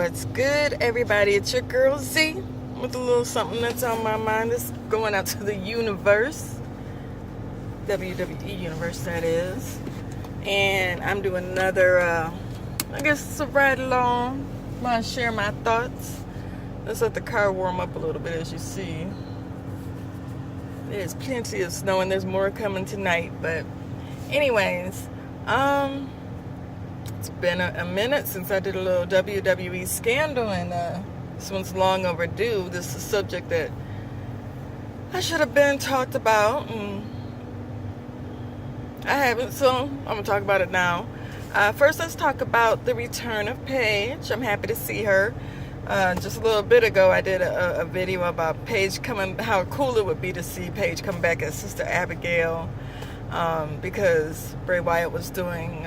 What's good, everybody? It's your girl Z with a little something that's on my mind. It's going out to the universe, WWE universe, that is. And I'm doing another, I guess it's a ride along. I want to share my thoughts. Let's let the car warm up a little bit, as you see. There's plenty of snow, and there's more coming tonight. But, anyways, it's been a minute since I did a little WWE scandal, and this one's long overdue. This is a subject that I should have been talked about, and I haven't, so I'm going to talk about it now. First, let's talk about the return of Paige. I'm happy to see her. Just a little bit ago, I did a video about Paige coming, how cool it would be to see Paige come back as Sister Abigail, because Bray Wyatt was doing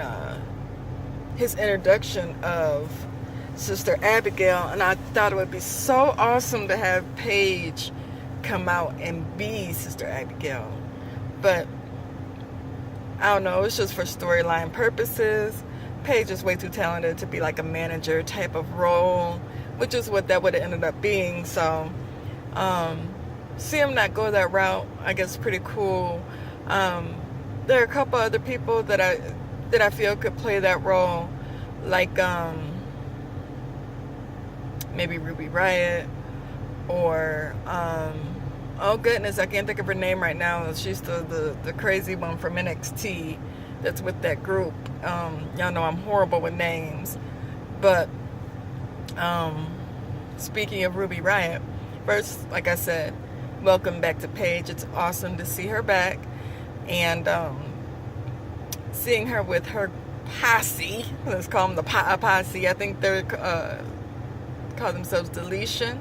his introduction of Sister Abigail, and I thought it would be so awesome to have Paige come out and be Sister Abigail. But I don't know, it's just for storyline purposes. Paige is way too talented to be like a manager type of role, which is what that would have ended up being. So see him not go that route, I guess, pretty cool. There are a couple other people that I feel could play that role, like maybe Ruby Riott, or oh goodness, I can't think of her name right now. She's the crazy one from NXT that's with that group. Y'all know I'm horrible with names, but speaking of Ruby Riott, first, like I said, welcome back to Paige. It's awesome to see her back, and seeing her with her posse, let's call them the posse. I think they're call themselves Deletion.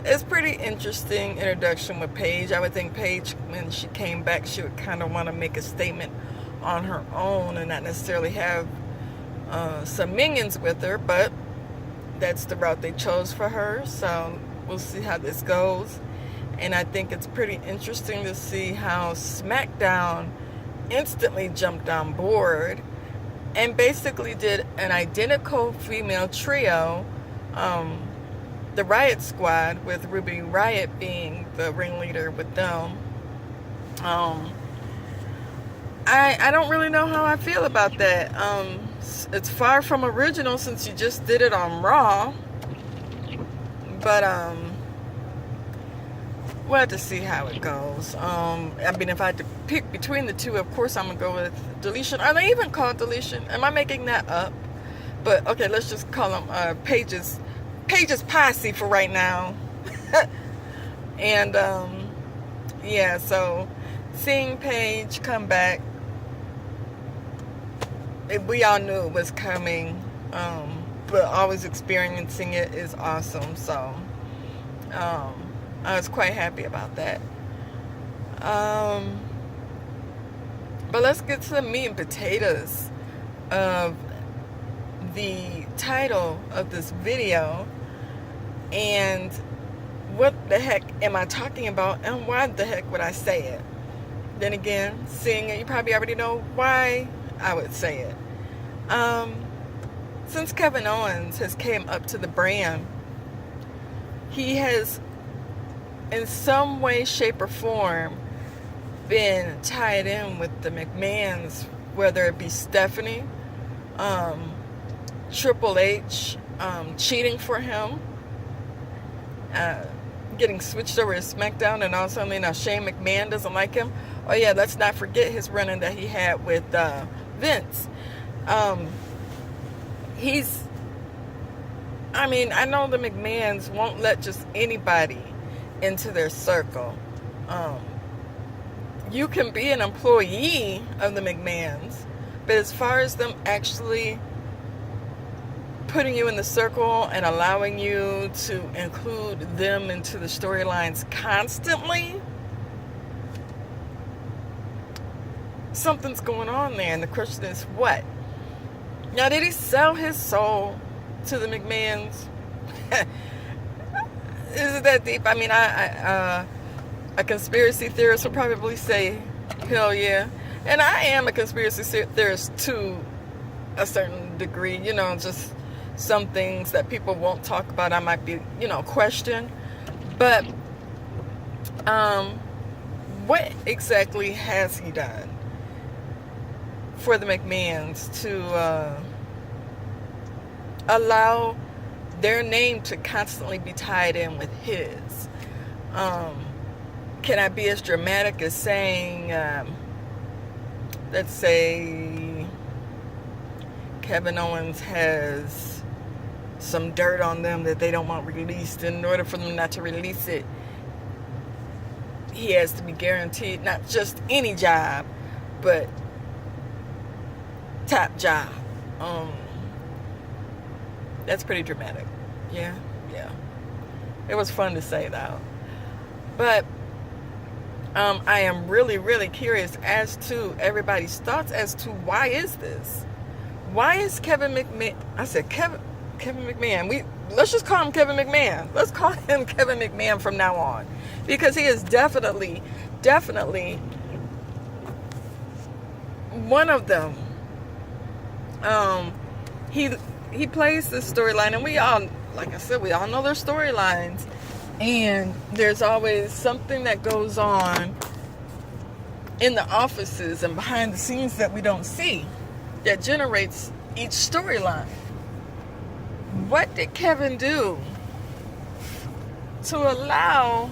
It's pretty interesting introduction with Paige. I would think Paige, when she came back, she would kind of want to make a statement on her own and not necessarily have some minions with her, but that's the route they chose for her, so we'll see how this goes. And I think it's pretty interesting to see how SmackDown instantly jumped on board and basically did an identical female trio, the Riot Squad, with Ruby Riott being the ringleader with them. I don't really know how I feel about that. It's far from original since you just did it on Raw, but we'll have to see how it goes. I mean, if I had to pick between the two, of course I'm gonna go with Deletion. Are they even called Deletion? Am I making that up? But okay, let's just call them Paige's posse for right now. And yeah, so seeing Paige come back, we all knew it was coming, but always experiencing it is awesome. So I was quite happy about that. But let's get to the meat and potatoes of the title of this video, and what the heck am I talking about, and why the heck would I say it? Then again, seeing it, you probably already know why I would say it. Since Kevin Owens has came up to the brand, he has in some way, shape, or form been tied in with the McMahons, whether it be Stephanie, Triple H cheating for him, getting switched over to SmackDown, and all of a sudden now Shane McMahon doesn't like him. Oh yeah, let's not forget his run-in that he had with Vince. I know the McMahons won't let just anybody into their circle. You can be an employee of the McMahons, but as far as them actually putting you in the circle and allowing you to include them into the storylines constantly, something's going on there. And the question is, what? Now, did he sell his soul to the McMahons? Is it that deep? I mean, a conspiracy theorist would probably say, hell yeah. And I am a conspiracy theorist to a certain degree, just some things that people won't talk about, I might be, question. But what exactly has he done for the McMahons to allow their name to constantly be tied in with his? Can I be as dramatic as saying, let's say Kevin Owens has some dirt on them that they don't want released. In order for them not to release it, he has to be guaranteed not just any job, but top job. That's pretty dramatic. Yeah. It was fun to say though. But I am really, really curious as to everybody's thoughts as to why is this? Why is Kevin McMahon? I said Kevin McMahon. Let's just call him Kevin McMahon. Let's call him Kevin McMahon from now on, because he is definitely one of them. He plays this storyline, and we all, like I said, we all know their storylines. And there's always something that goes on in the offices and behind the scenes that we don't see that generates each storyline. What did Kevin do to allow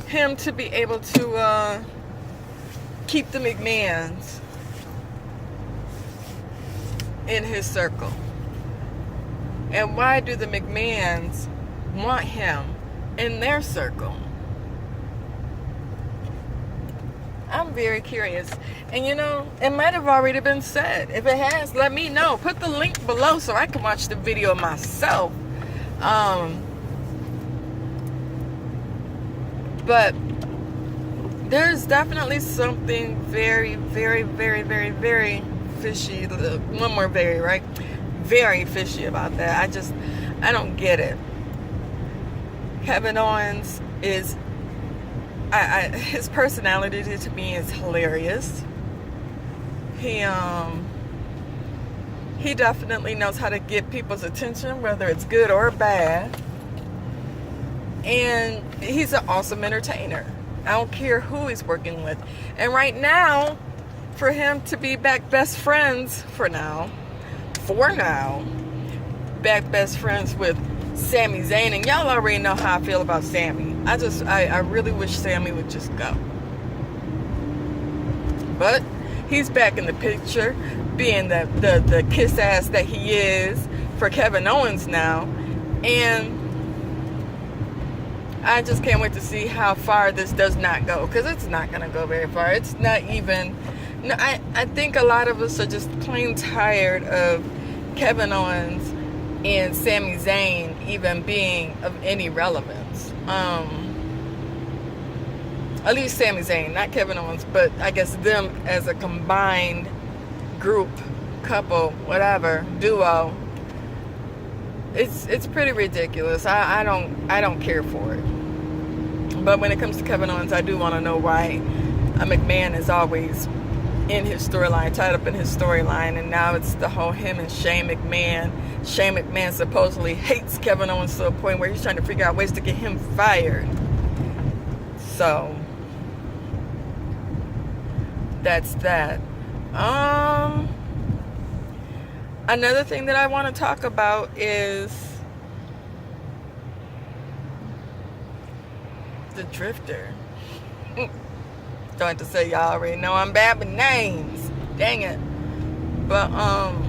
him to be able to keep the McMahons in his circle? And why do the McMahons want him in their circle? I'm very curious. And it might have already been said. If it has, let me know. Put the link below so I can watch the video myself. But there's definitely something very, very, very, very, very fishy. One more very, right? Very fishy about that. I don't get it. Kevin Owens is, his personality to me is hilarious. He definitely knows how to get people's attention, whether it's good or bad. And he's an awesome entertainer. I don't care who he's working with. And right now, for him to be back best friends back best friends with Sami Zayn, and y'all already know how I feel about Sami. I really wish Sami would just go. But he's back in the picture, being the kiss ass that he is for Kevin Owens now. And I just can't wait to see how far this does not go, because it's not going to go very far. It's not even... No, I think a lot of us are just plain tired of Kevin Owens and Sami Zayn even being of any relevance. At least Sami Zayn, not Kevin Owens, but I guess them as a combined group, couple, whatever, duo. It's pretty ridiculous. I don't care for it. But when it comes to Kevin Owens, I do want to know why a McMahon is always in his storyline, tied up in his storyline, and now it's the whole him and Shane McMahon. Shane McMahon supposedly hates Kevin Owens to a point where he's trying to figure out ways to get him fired. So that's that. Another thing that I want to talk about is the Drifter. Don't have to say, y'all already know I'm bad with names. Dang it. But I'm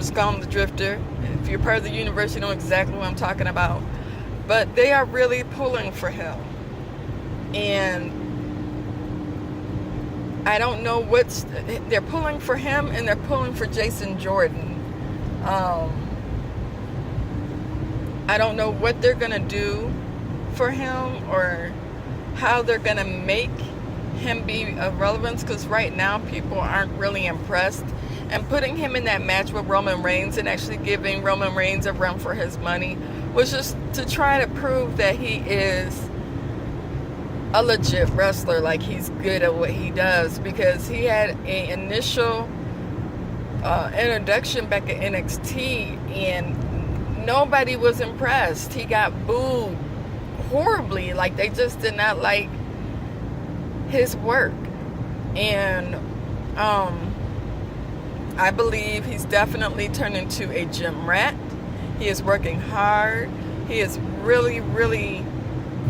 just calling him the Drifter. If you're part of the universe, you know exactly what I'm talking about. But they are really pulling for him. And I don't know they're pulling for him, and they're pulling for Jason Jordan. I don't know what they're going to do for him, or how they're going to make him be of relevance, because right now people aren't really impressed. And putting him in that match with Roman Reigns and actually giving Roman Reigns a run for his money was just to try to prove that he is a legit wrestler, like he's good at what he does, because he had an initial introduction back at NXT, and nobody was impressed. He got booed horribly. Like, they just did not like his work. And I believe he's definitely turned into a gym rat. He is working hard. He is really, really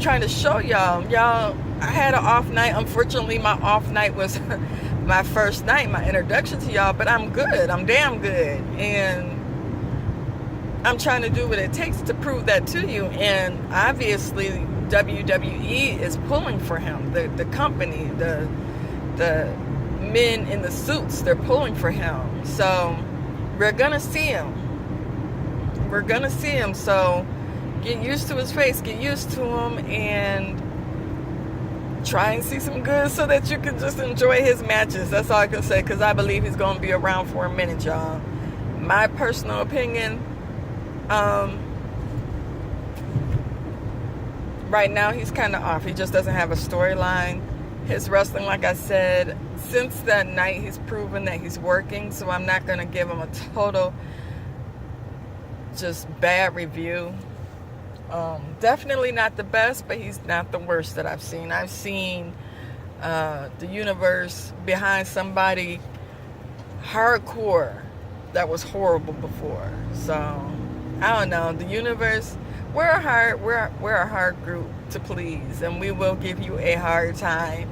trying to show y'all. I had an off night. Unfortunately, my off night was my first night, my introduction to y'all, but I'm good. I'm damn good. And I'm trying to do what it takes to prove that to you. And obviously, WWE is pulling for him. The company, the men in the suits, they're pulling for him. So we're gonna see him. We're gonna see him. So get used to his face, get used to him, and try and see some good so that you can just enjoy his matches. That's all I can say, because I believe he's going to be around for a minute, y'all. My personal opinion, right now he's kind of off. He just doesn't have a storyline. His wrestling, like I said, since that night he's proven that he's working, so I'm not going to give him a total just bad review. Definitely not the best, but he's not the worst that I've seen. I've seen the universe behind somebody hardcore that was horrible before. So I don't know. The universe, we're a hard group to please, and we will give you a hard time.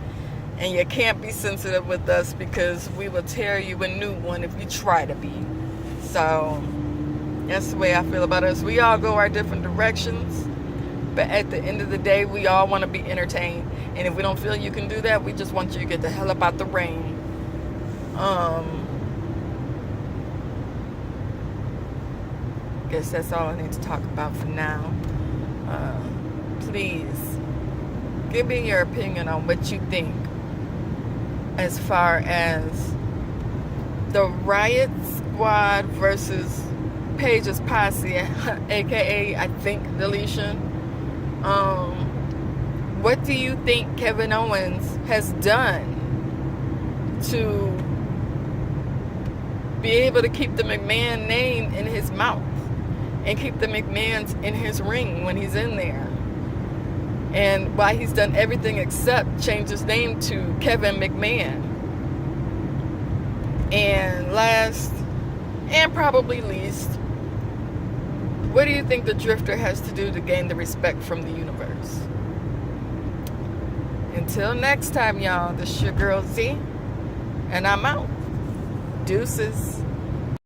And you can't be sensitive with us, because we will tear you a new one if you try to be. So that's the way I feel about us. We all go our different directions, but at the end of the day, we all want to be entertained. And if we don't feel you can do that, we just want you to get the hell up out the ring. Guess that's all I need to talk about for now. Please give me your opinion on what you think as far as the Riot Squad versus Paige's Posse, aka I think deletion. What do you think Kevin Owens has done to be able to keep the McMahon name in his mouth and keep the McMahons in his ring when he's in there? And why he's done everything except change his name to Kevin McMahon. And last and probably least, what do you think the Drifter has to do to gain the respect from the universe? Until next time, y'all, this is your girl Z, and I'm out. Deuces.